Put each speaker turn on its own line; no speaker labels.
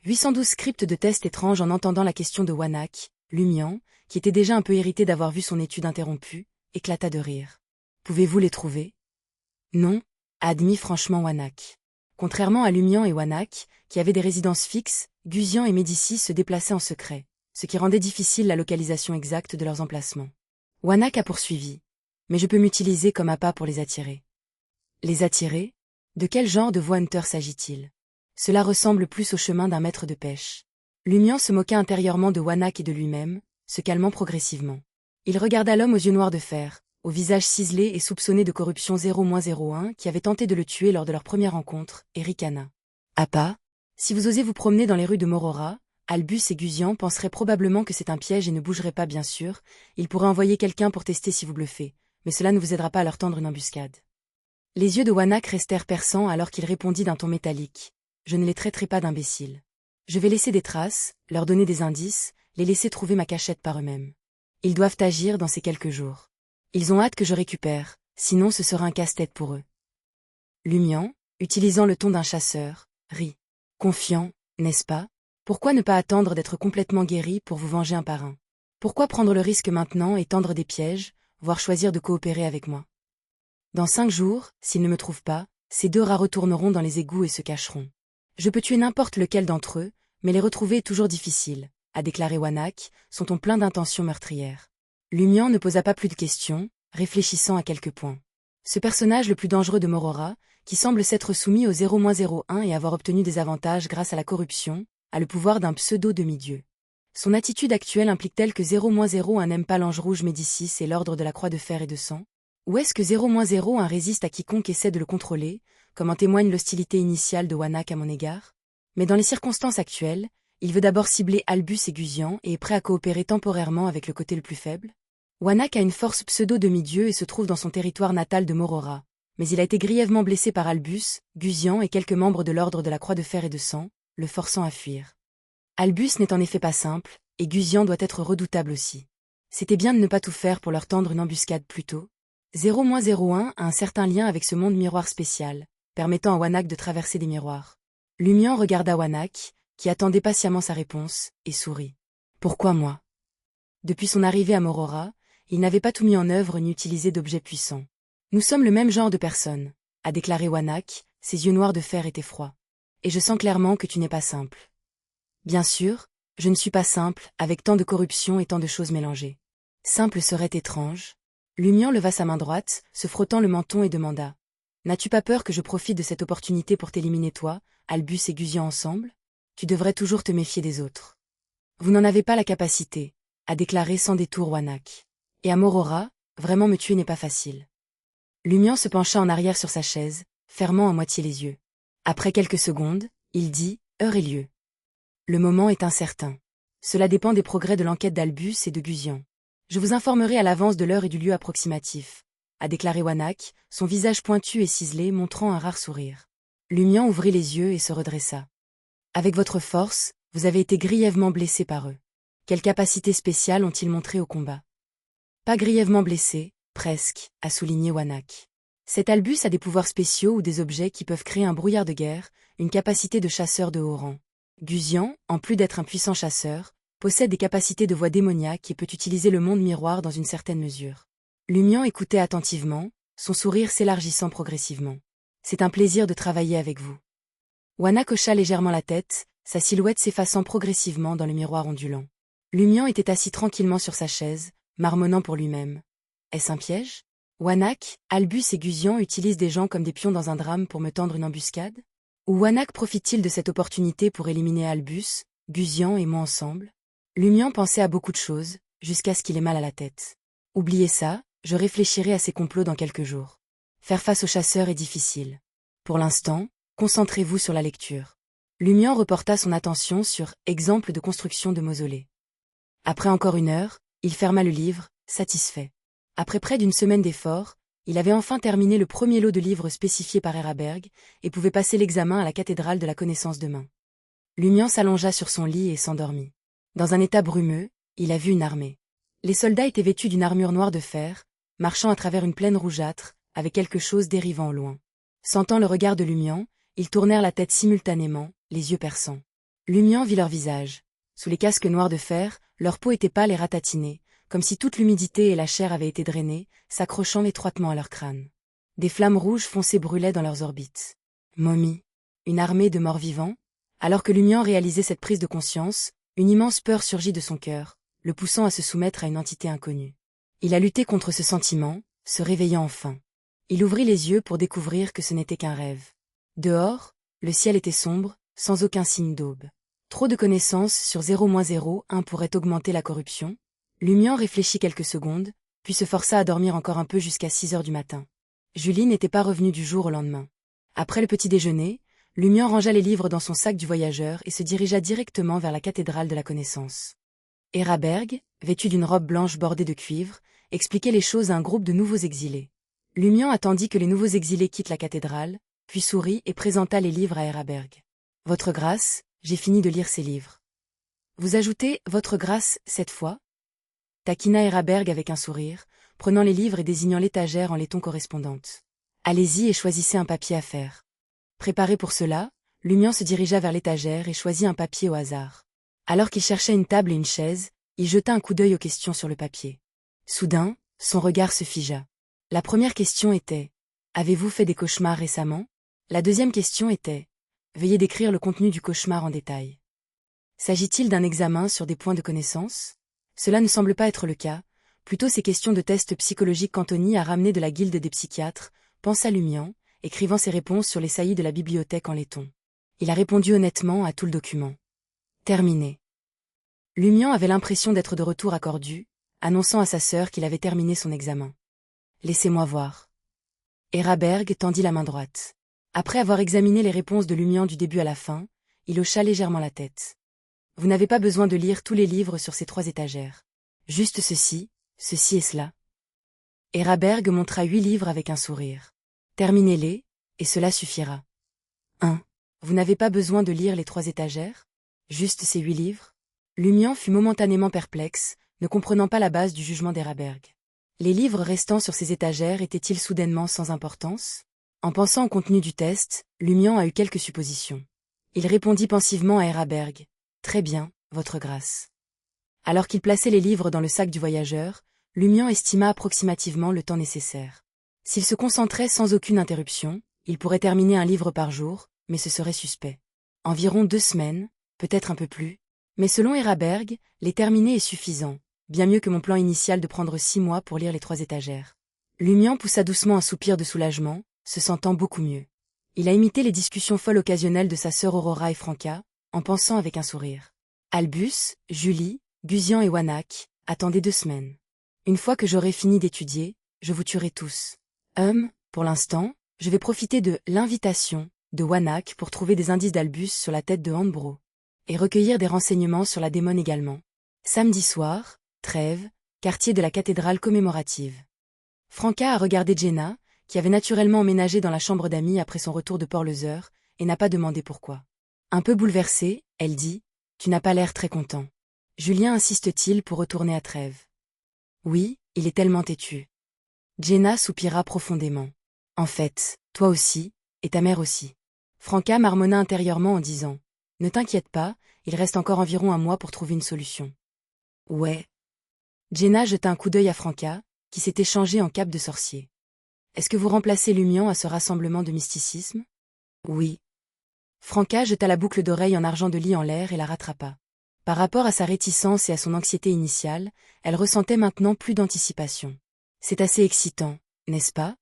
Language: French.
812 scripts de tests étranges. En entendant la question de Wanak, Lumian, qui était déjà un peu irrité d'avoir vu son étude interrompue, éclata de rire. Pouvez-vous les trouver? Non, a admis franchement Wanak. Contrairement à Lumian et Wanak, qui avaient des résidences fixes, Guzian et Médicis se déplaçaient en secret, ce qui rendait difficile la localisation exacte de leurs emplacements. Wanak a poursuivi. Mais je peux m'utiliser comme appât pour les attirer. Les attirer? De quel genre de voie hunter s'agit-il? Cela ressemble plus au chemin d'un maître de pêche. Lumian se moqua intérieurement de Wanak et de lui-même, se calmant progressivement. Il regarda l'homme aux yeux noirs de fer, au visage ciselé et soupçonné de corruption 0-01 qui avait tenté de le tuer lors de leur première rencontre, et ricana. Appât? Si vous osez vous promener dans les rues de Morora, Albus et Guzian penseraient probablement que c'est un piège et ne bougeraient pas bien sûr, ils pourraient envoyer quelqu'un pour tester si vous bluffez, mais cela ne vous aidera pas à leur tendre une embuscade. Les yeux de Wanak restèrent perçants alors qu'il répondit d'un ton métallique. Je ne les traiterai pas d'imbéciles. Je vais laisser des traces, leur donner des indices, les laisser trouver ma cachette par eux-mêmes. Ils doivent agir dans ces quelques jours. Ils ont hâte que je récupère, sinon ce sera un casse-tête pour eux. Lumian, utilisant le ton d'un chasseur, rit. Confiant, n'est-ce pas? Pourquoi ne pas attendre d'être complètement guéri pour vous venger un par un? Pourquoi prendre le risque maintenant et tendre des pièges, voire choisir de coopérer avec moi? Dans 5 jours, s'ils ne me trouvent pas, ces 2 rats retourneront dans les égouts et se cacheront. Je peux tuer n'importe lequel d'entre eux, mais les retrouver est toujours difficile, a déclaré Wanak, son ton plein d'intentions meurtrières. Lumian ne posa pas plus de questions, réfléchissant à quelques points. Ce personnage le plus dangereux de Morora, qui semble s'être soumis au 0-01 et avoir obtenu des avantages grâce à la corruption, a le pouvoir d'un pseudo-demi-dieu. Son attitude actuelle implique-t-elle que 0-01 n'aime pas l'ange rouge Médicis et l'ordre de la croix de fer et de sang? Ou est-ce que 0-01 résiste à quiconque essaie de le contrôler, comme en témoigne l'hostilité initiale de Wanak à mon égard? Mais dans les circonstances actuelles, il veut d'abord cibler Albus et Guzian et est prêt à coopérer temporairement avec le côté le plus faible? Wanak a une force pseudo-demi-dieu et se trouve dans son territoire natal de Morora, mais il a été grièvement blessé par Albus, Guzian et quelques membres de l'ordre de la croix de fer et de sang, le forçant à fuir. Albus n'est en effet pas simple, et Guzian doit être redoutable aussi. C'était bien de ne pas tout faire pour leur tendre une embuscade plus tôt. 0-01 a un certain lien avec ce monde miroir spécial, permettant à Wanak de traverser des miroirs. Lumian regarda Wanak, qui attendait patiemment sa réponse, et sourit. Pourquoi moi? Depuis son arrivée à Morora, il n'avait pas tout mis en œuvre ni utilisé d'objets puissants. Nous sommes le même genre de personnes, a déclaré Wanak, ses yeux noirs de fer étaient froids. Et je sens clairement que tu n'es pas simple. Bien sûr, je ne suis pas simple, avec tant de corruption et tant de choses mélangées. Simple serait étrange. Lumian leva sa main droite, se frottant le menton et demanda. N'as-tu pas peur que je profite de cette opportunité pour t'éliminer toi, Albus et Guzian ensemble? Tu devrais toujours te méfier des autres. Vous n'en avez pas la capacité, a déclaré sans détour Wanak. Et à Morora, vraiment me tuer n'est pas facile. Lumian se pencha en arrière sur sa chaise, fermant à moitié les yeux. Après quelques secondes, il dit, heure et lieu. Le moment est incertain. Cela dépend des progrès de l'enquête d'Albus et de Guzian. Je vous informerai à l'avance de l'heure et du lieu approximatif, a déclaré Wanak, son visage pointu et ciselé montrant un rare sourire. Lumian ouvrit les yeux et se redressa. Avec votre force, vous avez été grièvement blessé par eux. Quelle capacité spéciale ont-ils montré au combat? Pas grièvement blessé, presque, a souligné Wanak. Cet Albus a des pouvoirs spéciaux ou des objets qui peuvent créer un brouillard de guerre, une capacité de chasseur de haut rang. Guzian, en plus d'être un puissant chasseur, possède des capacités de voix démoniaque et peut utiliser le monde miroir dans une certaine mesure. Lumian écoutait attentivement, son sourire s'élargissant progressivement. C'est un plaisir de travailler avec vous. Wanak hocha légèrement la tête, sa silhouette s'effaçant progressivement dans le miroir ondulant. Lumian était assis tranquillement sur sa chaise, marmonnant pour lui-même. Est-ce un piège? Wanak, Albus et Guzian utilisent des gens comme des pions dans un drame pour me tendre une embuscade? Ou Wanak profite-t-il de cette opportunité pour éliminer Albus, Guzian et moi ensemble? Lumian pensait à beaucoup de choses, jusqu'à ce qu'il ait mal à la tête. Oubliez ça, je réfléchirai à ces complots dans quelques jours. Faire face aux chasseurs est difficile. Pour l'instant, concentrez-vous sur la lecture. Lumian reporta son attention sur « Exemple de construction de mausolée ». Après encore 1 heure, il ferma le livre, satisfait. Après près d'1 semaine d'efforts, il avait enfin terminé le premier lot de livres spécifiés par Eraberg et pouvait passer l'examen à la cathédrale de la connaissance demain. Lumian s'allongea sur son lit et s'endormit. Dans un état brumeux, il a vu une armée. Les soldats étaient vêtus d'une armure noire de fer, marchant à travers une plaine rougeâtre, avec quelque chose dérivant au loin. Sentant le regard de Lumian, ils tournèrent la tête simultanément, les yeux perçants. Lumian vit leur visage. Sous les casques noirs de fer, leur peau était pâle et ratatinée, comme si toute l'humidité et la chair avaient été drainées, s'accrochant étroitement à leur crâne. Des flammes rouges foncées brûlaient dans leurs orbites. Momie. Une armée de morts vivants? Alors que Lumian réalisait cette prise de conscience, une immense peur surgit de son cœur, le poussant à se soumettre à une entité inconnue. Il a lutté contre ce sentiment, se réveillant enfin. Il ouvrit les yeux pour découvrir que ce n'était qu'un rêve. Dehors, le ciel était sombre, sans aucun signe d'aube. Trop de connaissances sur 0-0,1 pourrait augmenter la corruption. Lumian réfléchit quelques secondes, puis se força à dormir encore un peu jusqu'à 6 heures du matin. Julie n'était pas revenue du jour au lendemain. Après le petit déjeuner, Lumian rangea les livres dans son sac du voyageur et se dirigea directement vers la cathédrale de la connaissance. Héraberg, vêtu d'une robe blanche bordée de cuivre, expliquait les choses à un groupe de nouveaux exilés. Lumian attendit que les nouveaux exilés quittent la cathédrale, puis sourit et présenta les livres à Héraberg. « Votre grâce, j'ai fini de lire ces livres. » « Vous ajoutez « Votre grâce » cette fois » taquina Héraberg avec un sourire, prenant les livres et désignant l'étagère en letton correspondante. « Allez-y et choisissez un papier à faire. » Préparé pour cela, Lumian se dirigea vers l'étagère et choisit un papier au hasard. Alors qu'il cherchait une table et une chaise, il jeta un coup d'œil aux questions sur le papier. Soudain, son regard se figea. La première question était « Avez-vous fait des cauchemars récemment ?» La deuxième question était « Veuillez décrire le contenu du cauchemar en détail. » S'agit-il d'un examen sur des points de connaissance? Cela ne semble pas être le cas, plutôt ces questions de test psychologique qu'Anthony a ramenées de la guilde des psychiatres, pensa Lumian, écrivant ses réponses sur les saillies de la bibliothèque en laiton. Il a répondu honnêtement à tout le document. Terminé. Lumian avait l'impression d'être de retour à Cordu, annonçant à sa sœur qu'il avait terminé son examen. « Laissez-moi voir. » Héraberg tendit la main droite. Après avoir examiné les réponses de Lumian du début à la fin, il hocha légèrement la tête. Vous n'avez pas besoin de lire tous les livres sur ces 3 étagères. Juste ceci et cela. Héraberg montra 8 livres avec un sourire. Terminez-les, et cela suffira. 1. Vous n'avez pas besoin de lire les 3 étagères? Juste ces 8 livres? Lumian fut momentanément perplexe, ne comprenant pas la base du jugement d'Héraberg. Les livres restant sur ces étagères étaient-ils soudainement sans importance? En pensant au contenu du test, Lumian a eu quelques suppositions. Il répondit pensivement à Héraberg. « Très bien, votre grâce. » Alors qu'il plaçait les livres dans le sac du voyageur, Lumian estima approximativement le temps nécessaire. S'il se concentrait sans aucune interruption, il pourrait terminer un livre par jour, mais ce serait suspect. Environ 2 semaines, peut-être un peu plus, mais selon Héraberg, les terminer est suffisant, bien mieux que mon plan initial de prendre 6 mois pour lire les 3 étagères. Lumian poussa doucement un soupir de soulagement, se sentant beaucoup mieux. Il a imité les discussions folles occasionnelles de sa sœur Aurora et Franca, en pensant avec un sourire. Albus, Julie, Guzian et Wanak, attendez 2 semaines. Une fois que j'aurai fini d'étudier, je vous tuerai tous. Pour l'instant, je vais profiter de « l'invitation » de Wanak pour trouver des indices d'Albus sur la tête de Handbro. Et recueillir des renseignements sur la démone également. Samedi soir, Trèves, quartier de la cathédrale commémorative. Franca a regardé Jenna, qui avait naturellement emménagé dans la chambre d'amis après son retour de Port-Lezeur, et n'a pas demandé pourquoi. Un peu bouleversée, elle dit « Tu n'as pas l'air très content. » Julien insiste-t-il pour retourner à Trèves? Oui, il est tellement têtu. Jenna soupira profondément. En fait, toi aussi, et ta mère aussi. Franca marmonna intérieurement en disant « Ne t'inquiète pas, il reste encore environ 1 mois pour trouver une solution. » Ouais. Jenna jeta un coup d'œil à Franca, qui s'était changé en cape de sorcier. Est-ce que vous remplacez Lumian à ce rassemblement de mysticisme? Oui. Franca jeta la boucle d'oreille en argent de lit en l'air et la rattrapa. Par rapport à sa réticence et à son anxiété initiale, elle ressentait maintenant plus d'anticipation. C'est assez excitant, n'est-ce pas?